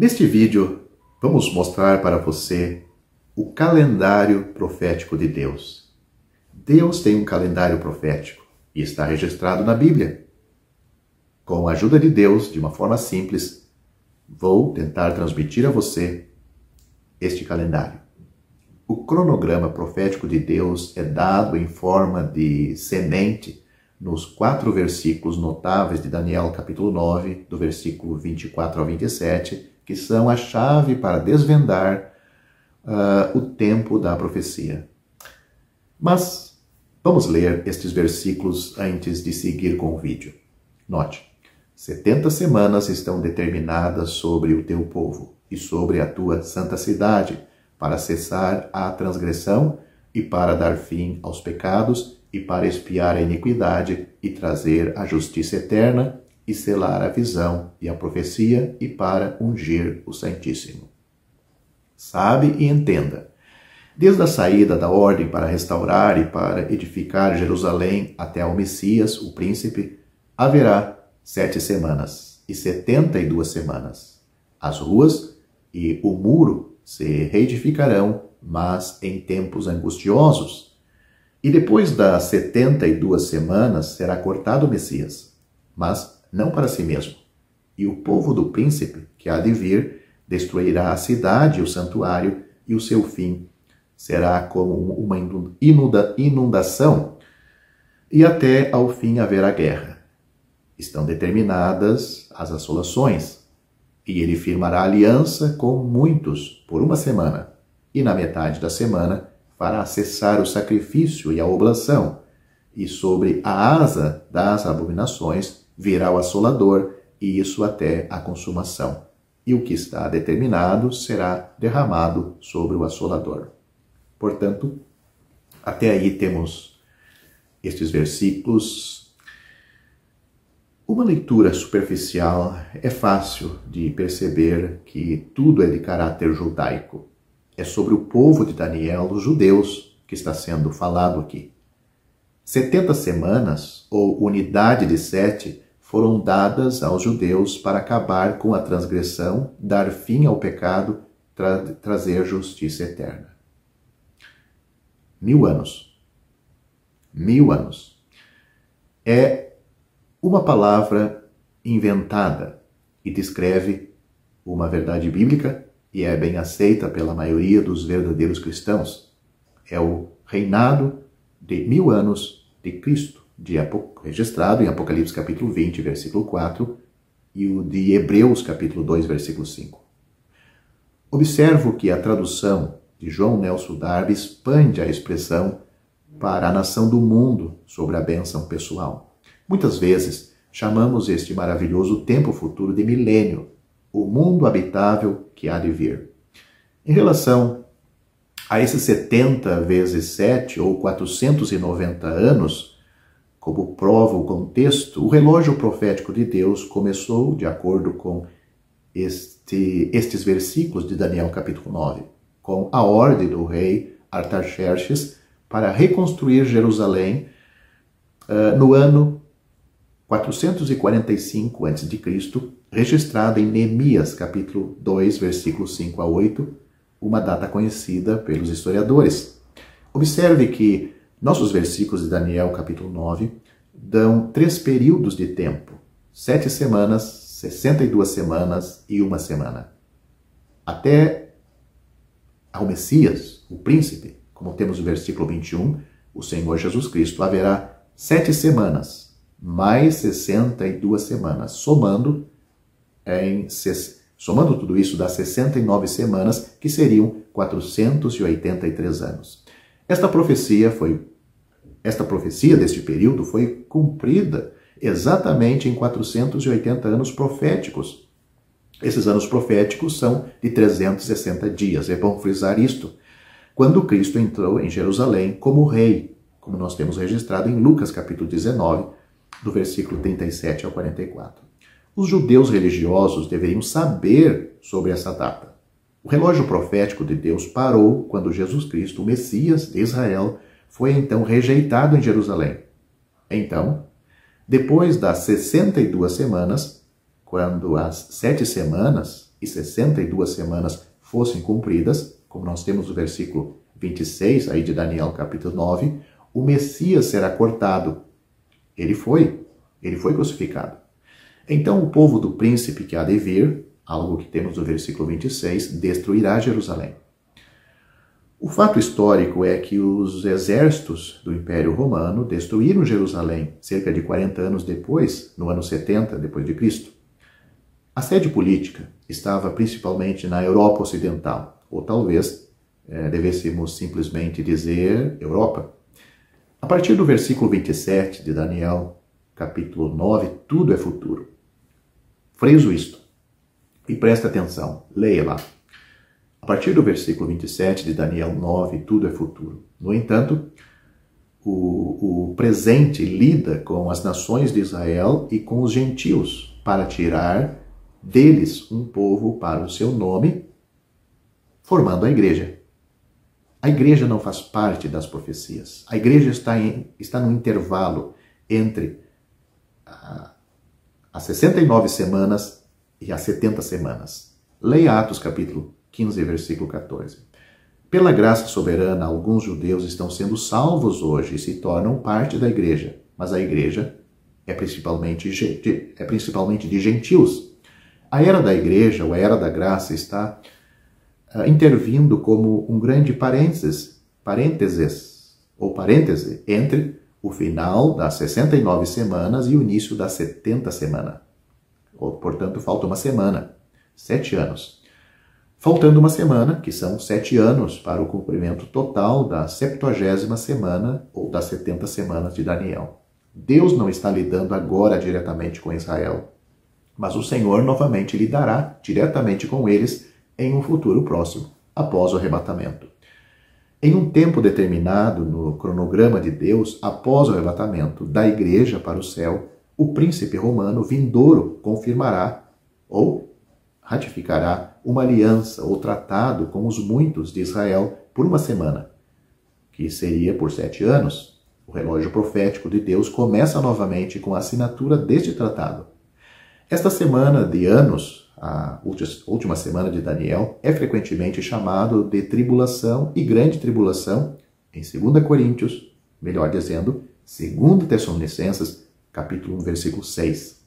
Neste vídeo, vamos mostrar para você o calendário profético de Deus. Deus tem um calendário profético e está registrado na Bíblia. Com a ajuda de Deus, de uma forma simples, vou tentar transmitir a você este calendário. O cronograma profético de Deus é dado em forma de semente nos 4 versículos notáveis de Daniel capítulo 9, do versículo 24 ao 27, que são a chave para desvendar o tempo da profecia. Mas vamos ler estes versículos antes de seguir com o vídeo. Note, 70 semanas estão determinadas sobre o teu povo e sobre a tua santa cidade, para cessar a transgressão e para dar fim aos pecados e para expiar a iniquidade e trazer a justiça eterna e selar a visão e a profecia e para ungir o Santíssimo. Sabe e entenda. Desde a saída da ordem para restaurar e para edificar Jerusalém até ao Messias, o príncipe, haverá 7 semanas e 72 semanas. As ruas e o muro se reedificarão, mas em tempos angustiosos. E depois das 72 semanas será cortado o Messias, mas não para si mesmo. E o povo do príncipe, que há de vir, destruirá a cidade e o santuário, e o seu fim será como uma inundação, e até ao fim haverá guerra. Estão determinadas as assolações, e ele firmará aliança com muitos por 1 semana, e na metade da semana fará cessar o sacrifício e a oblação, e sobre a asa das abominações virá o assolador, e isso até a consumação. E o que está determinado será derramado sobre o assolador. Portanto, até aí temos estes versículos. Uma leitura superficial é fácil de perceber que tudo é de caráter judaico. É sobre o povo de Daniel, os judeus, que está sendo falado aqui. 70 semanas, ou unidade de 7, foram dadas aos judeus para acabar com a transgressão, dar fim ao pecado, trazer justiça eterna. 1000 anos. 1000 anos. É uma palavra inventada e descreve uma verdade bíblica e é bem aceita pela maioria dos verdadeiros cristãos. É o reinado de 1000 anos de Cristo, registrado em Apocalipse capítulo 20, versículo 4, e o de Hebreus capítulo 2, versículo 5. Observo que a tradução de João Nelson Darby expande a expressão para a nação do mundo sobre a bênção pessoal. Muitas vezes chamamos este maravilhoso tempo futuro de milênio, o mundo habitável que há de vir. Em relação a esses 70 vezes 7, ou 490 anos, como prova o contexto, o relógio profético de Deus começou de acordo com estes versículos de Daniel capítulo 9, com a ordem do rei Artaxerxes para reconstruir Jerusalém no ano 445 a.C., registrado em Neemias capítulo 2, versículos 5 a 8, uma data conhecida pelos historiadores. Observe que nossos versículos de Daniel capítulo 9 dão 3 períodos de tempo, 7 semanas, 62 semanas e 1 semana. Até ao Messias, o príncipe, como temos no versículo 21, o Senhor Jesus Cristo, haverá 7 semanas, mais 62 semanas, somando tudo isso dá 69 semanas, que seriam 483 anos. Esta profecia deste período foi cumprida exatamente em 480 anos proféticos. Esses anos proféticos são de 360 dias. É bom frisar isto. Quando Cristo entrou em Jerusalém como rei, como nós temos registrado em Lucas capítulo 19, do versículo 37 ao 44. Os judeus religiosos deveriam saber sobre essa data. O relógio profético de Deus parou quando Jesus Cristo, o Messias de Israel, foi então rejeitado em Jerusalém. Então, depois das 62 semanas, quando as 7 semanas e 62 semanas fossem cumpridas, como nós temos o versículo 26 aí de Daniel capítulo 9, o Messias será cortado. Ele foi crucificado. Então o povo do príncipe que há de vir, algo que temos no versículo 26, destruirá Jerusalém. O fato histórico é que os exércitos do Império Romano destruíram Jerusalém cerca de 40 anos depois, no ano 70 depois de Cristo. A sede política estava principalmente na Europa Ocidental, ou talvez devêssemos simplesmente dizer Europa. A partir do versículo 27 de Daniel, capítulo 9, tudo é futuro. Friso isto e presta atenção, leia lá. A partir do versículo 27 de Daniel 9, tudo é futuro. No entanto, o presente lida com as nações de Israel e com os gentios para tirar deles um povo para o seu nome, formando a igreja. A igreja não faz parte das profecias. A igreja está no intervalo entre as 69 semanas e as 70 semanas. Leia Atos capítulo 15, versículo 14. Pela graça soberana, alguns judeus estão sendo salvos hoje e se tornam parte da igreja, mas a igreja é principalmente de gentios. A era da igreja, ou a era da graça, está intervindo como um grande parêntese entre o final das 69 semanas e o início das 70 semanas. Portanto, falta uma semana, 7 anos. Faltando uma semana, que são 7 anos para o cumprimento total da 70ª semana ou das 70 semanas de Daniel. Deus não está lidando agora diretamente com Israel, mas o Senhor novamente lidará diretamente com eles em um futuro próximo, após o arrebatamento. Em um tempo determinado no cronograma de Deus, após o arrebatamento da igreja para o céu, o príncipe romano vindouro confirmará ou ratificará uma aliança ou tratado com os muitos de Israel por uma semana, que seria por 7 anos. O relógio profético de Deus começa novamente com a assinatura deste tratado. Esta semana de anos, a última semana de Daniel, é frequentemente chamado de tribulação e grande tribulação em 2 Coríntios, melhor dizendo, 2 Tessalonicenses, capítulo 1, versículo 6.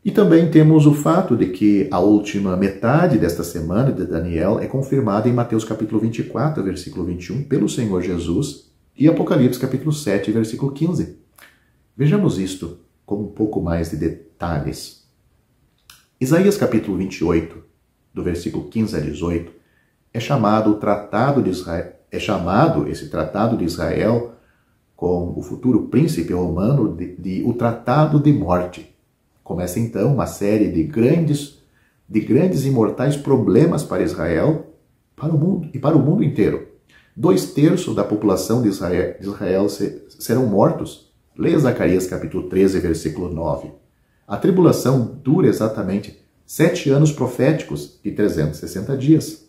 E também temos o fato de que a última metade desta semana de Daniel é confirmada em Mateus capítulo 24, versículo 21, pelo Senhor Jesus, e Apocalipse capítulo 7, versículo 15. Vejamos isto com um pouco mais de detalhes. Isaías capítulo 28, do versículo 15 a 18, é chamado esse tratado de Israel com o futuro príncipe romano de o tratado de morte. Começa então uma série de grandes e mortais problemas para Israel, para o mundo e para o mundo inteiro. 2/3 da população de Israel serão mortos. Leia Zacarias capítulo 13, versículo 9. A tribulação dura exatamente 7 anos proféticos de 360 dias.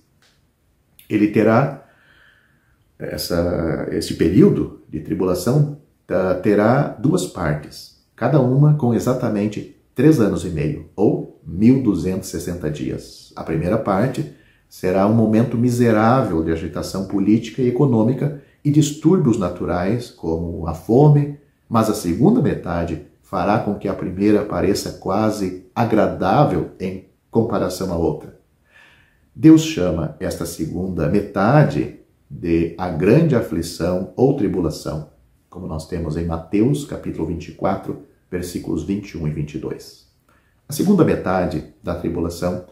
Ele terá, esse período de tribulação terá 2 partes, cada uma com exatamente 3 anos e meio, ou 1.260 dias. A primeira parte será um momento miserável de agitação política e econômica e distúrbios naturais, como a fome, mas a segunda metade fará com que a primeira pareça quase agradável em comparação à outra. Deus chama esta segunda metade de a grande aflição ou tribulação, como nós temos em Mateus capítulo 24, versículos 21 e 22. A segunda metade da tribulação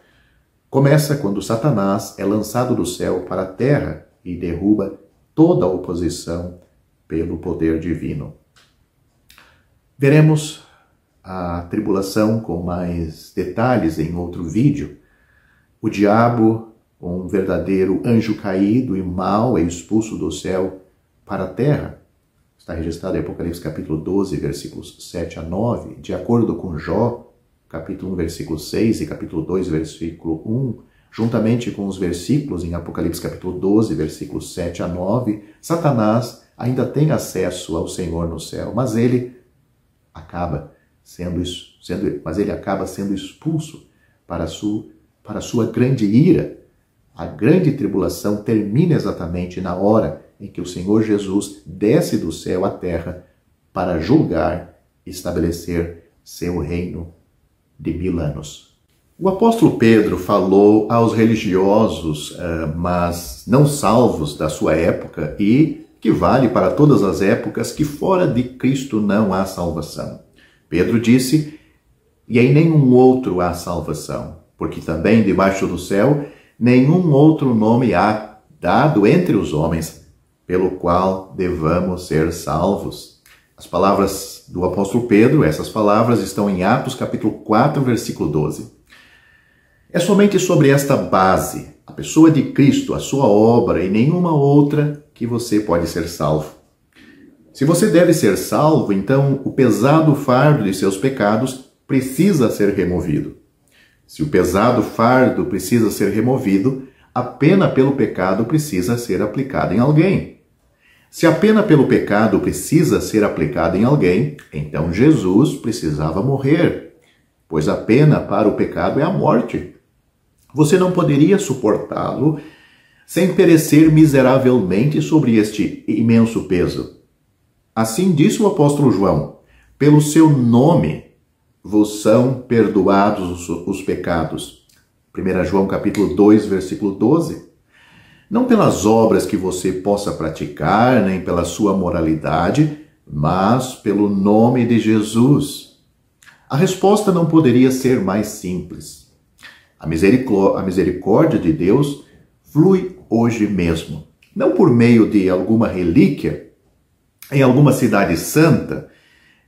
começa quando Satanás é lançado do céu para a terra e derruba toda a oposição pelo poder divino. Veremos a tribulação com mais detalhes em outro vídeo. O diabo, um verdadeiro anjo caído e mau, é expulso do céu para a terra. Está registrado em Apocalipse capítulo 12, versículos 7 a 9, de acordo com Jó, capítulo 1, versículo 6 e capítulo 2, versículo 1, juntamente com os versículos em Apocalipse capítulo 12, versículos 7 a 9, Satanás ainda tem acesso ao Senhor no céu, mas ele acaba sendo expulso para para a sua grande ira. A grande tribulação termina exatamente na hora em que o Senhor Jesus desce do céu à terra para julgar e estabelecer seu reino de 1000 anos. O apóstolo Pedro falou aos religiosos, mas não salvos da sua época, e que vale para todas as épocas, que fora de Cristo não há salvação. Pedro disse: e em nenhum outro há salvação, porque também debaixo do céu nenhum outro nome há dado entre os homens, pelo qual devamos ser salvos. As palavras do apóstolo Pedro, essas palavras estão em Atos capítulo 4, versículo 12. É somente sobre esta base, a pessoa de Cristo, a sua obra e nenhuma outra, que você pode ser salvo. Se você deve ser salvo, então o pesado fardo de seus pecados precisa ser removido. Se o pesado fardo precisa ser removido, a pena pelo pecado precisa ser aplicada em alguém. Se a pena pelo pecado precisa ser aplicada em alguém, então Jesus precisava morrer, pois a pena para o pecado é a morte. Você não poderia suportá-lo sem perecer miseravelmente sobre este imenso peso. Assim disse o apóstolo João: pelo seu nome vos são perdoados os pecados. 1 João capítulo 2, versículo 12. Não pelas obras que você possa praticar, nem pela sua moralidade, mas pelo nome de Jesus. A resposta não poderia ser mais simples. A misericórdia de Deus flui hoje mesmo, não por meio de alguma relíquia em alguma cidade santa,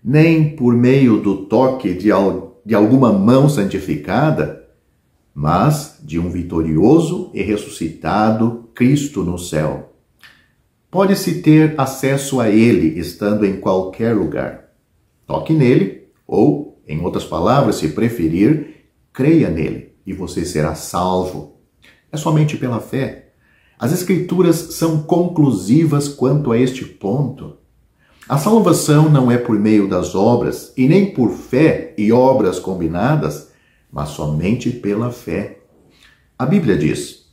nem por meio do toque de alguma mão santificada, mas de um vitorioso e ressuscitado Cristo no céu. Pode-se ter acesso a Ele estando em qualquer lugar. Toque nele, ou, em outras palavras, se preferir, creia nele e você será salvo. É somente pela fé. As Escrituras são conclusivas quanto a este ponto. A salvação não é por meio das obras, e nem por fé e obras combinadas, mas somente pela fé. A Bíblia diz: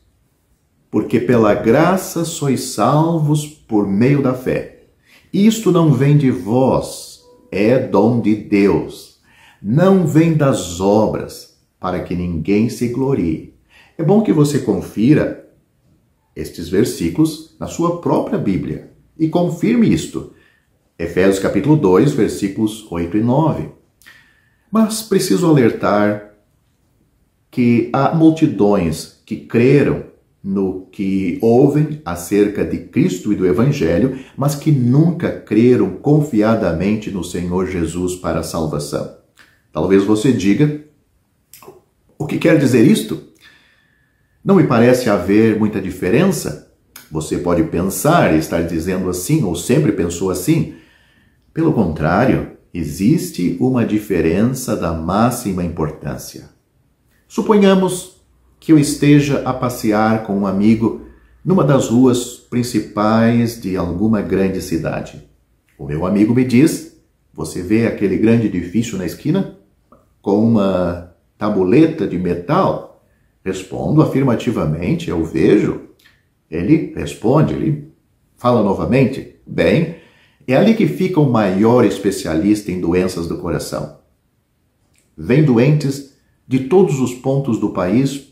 porque pela graça sois salvos por meio da fé. Isto não vem de vós, é dom de Deus. Não vem das obras, para que ninguém se glorie. É bom que você confira estes versículos na sua própria Bíblia e confirme isto. Efésios capítulo 2, versículos 8 e 9. Mas preciso alertar que há multidões que creram no que ouvem acerca de Cristo e do Evangelho, mas que nunca creram confiadamente no Senhor Jesus para a salvação. Talvez você diga: o que quer dizer isto? Não me parece haver muita diferença. Você pode pensar e estar dizendo assim, ou sempre pensou assim. Pelo contrário, existe uma diferença da máxima importância. Suponhamos que eu esteja a passear com um amigo numa das ruas principais de alguma grande cidade. O meu amigo me diz: você vê aquele grande edifício na esquina com uma tabuleta de metal? Respondo afirmativamente: eu vejo. Ele responde, ele fala novamente: bem, é ali que fica o maior especialista em doenças do coração. Vêm doentes de todos os pontos do país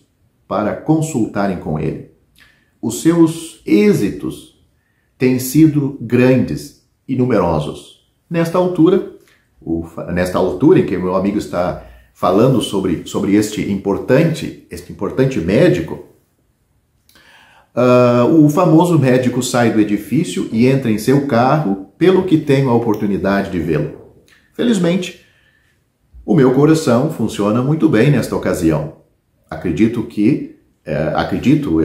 para consultarem com ele. Os seus êxitos têm sido grandes e numerosos. Nesta altura em que o meu amigo está falando sobre este importante médico, o famoso médico sai do edifício e entra em seu carro, pelo que tenho a oportunidade de vê-lo. Felizmente, o meu coração funciona muito bem nesta ocasião. Eu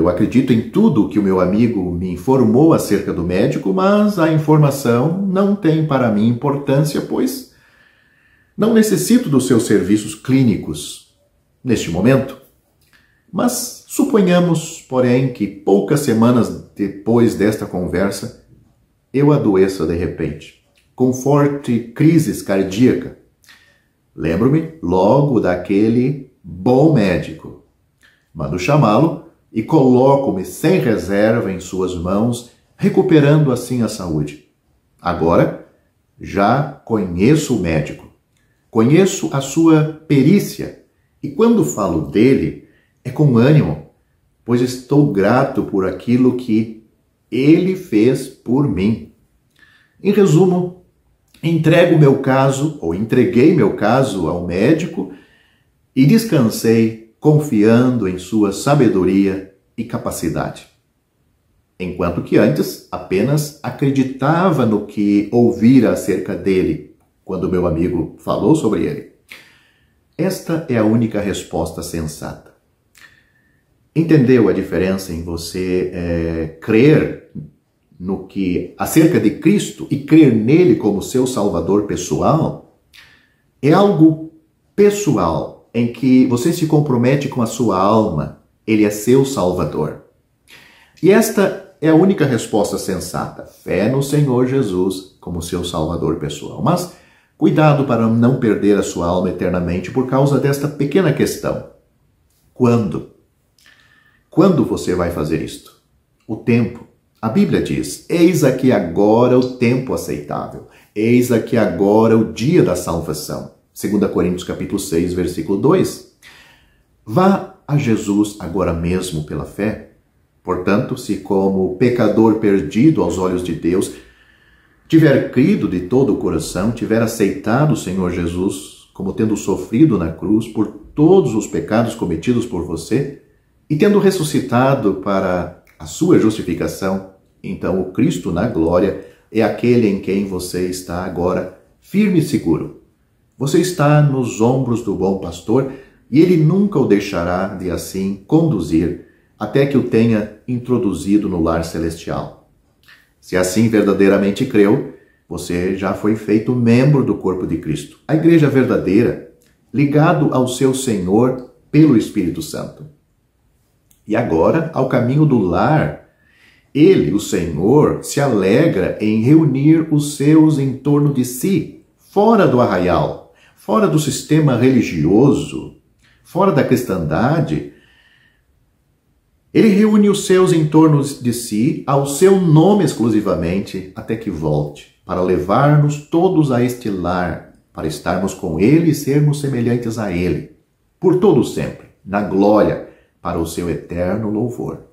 acredito em tudo que o meu amigo me informou acerca do médico, mas a informação não tem para mim importância, pois não necessito dos seus serviços clínicos neste momento. Mas suponhamos, porém, que poucas semanas depois desta conversa, eu adoeça de repente, com forte crise cardíaca. Lembro-me logo daquele bom médico. Mando chamá-lo e coloco-me sem reserva em suas mãos, recuperando assim a saúde. Agora, já conheço o médico, conheço a sua perícia, e quando falo dele, é com ânimo, pois estou grato por aquilo que ele fez por mim. Em resumo, entreguei meu caso ao médico e descansei confiando em sua sabedoria e capacidade. Enquanto que antes apenas acreditava no que ouvira acerca dele, quando meu amigo falou sobre ele. Esta é a única resposta sensata. Entendeu a diferença em você crer no que acerca de Cristo e crer nele como seu Salvador pessoal? É algo pessoal em que você se compromete com a sua alma. Ele é seu Salvador. E esta é a única resposta sensata. Fé no Senhor Jesus como seu Salvador pessoal. Mas cuidado para não perder a sua alma eternamente por causa desta pequena questão. Quando? Quando você vai fazer isto? O tempo. A Bíblia diz, eis aqui agora o tempo aceitável. Eis aqui agora o dia da salvação. 2 Coríntios capítulo 6, versículo 2. Vá a Jesus agora mesmo pela fé. Portanto, se como pecador perdido aos olhos de Deus, tiver crido de todo o coração, tiver aceitado o Senhor Jesus como tendo sofrido na cruz por todos os pecados cometidos por você e tendo ressuscitado para a sua justificação, então o Cristo na glória é aquele em quem você está agora firme e seguro. Você está nos ombros do bom pastor e ele nunca o deixará de assim conduzir até que o tenha introduzido no lar celestial. Se assim verdadeiramente creu, você já foi feito membro do corpo de Cristo, a igreja verdadeira, ligado ao seu Senhor pelo Espírito Santo. E agora, ao caminho do lar, ele, o Senhor, se alegra em reunir os seus em torno de si, fora do arraial, fora do sistema religioso, fora da cristandade. Ele reúne os seus em torno de si, ao seu nome exclusivamente, até que volte, para levar-nos todos a este lar, para estarmos com ele e sermos semelhantes a ele, por todo sempre, na glória, para o seu eterno louvor.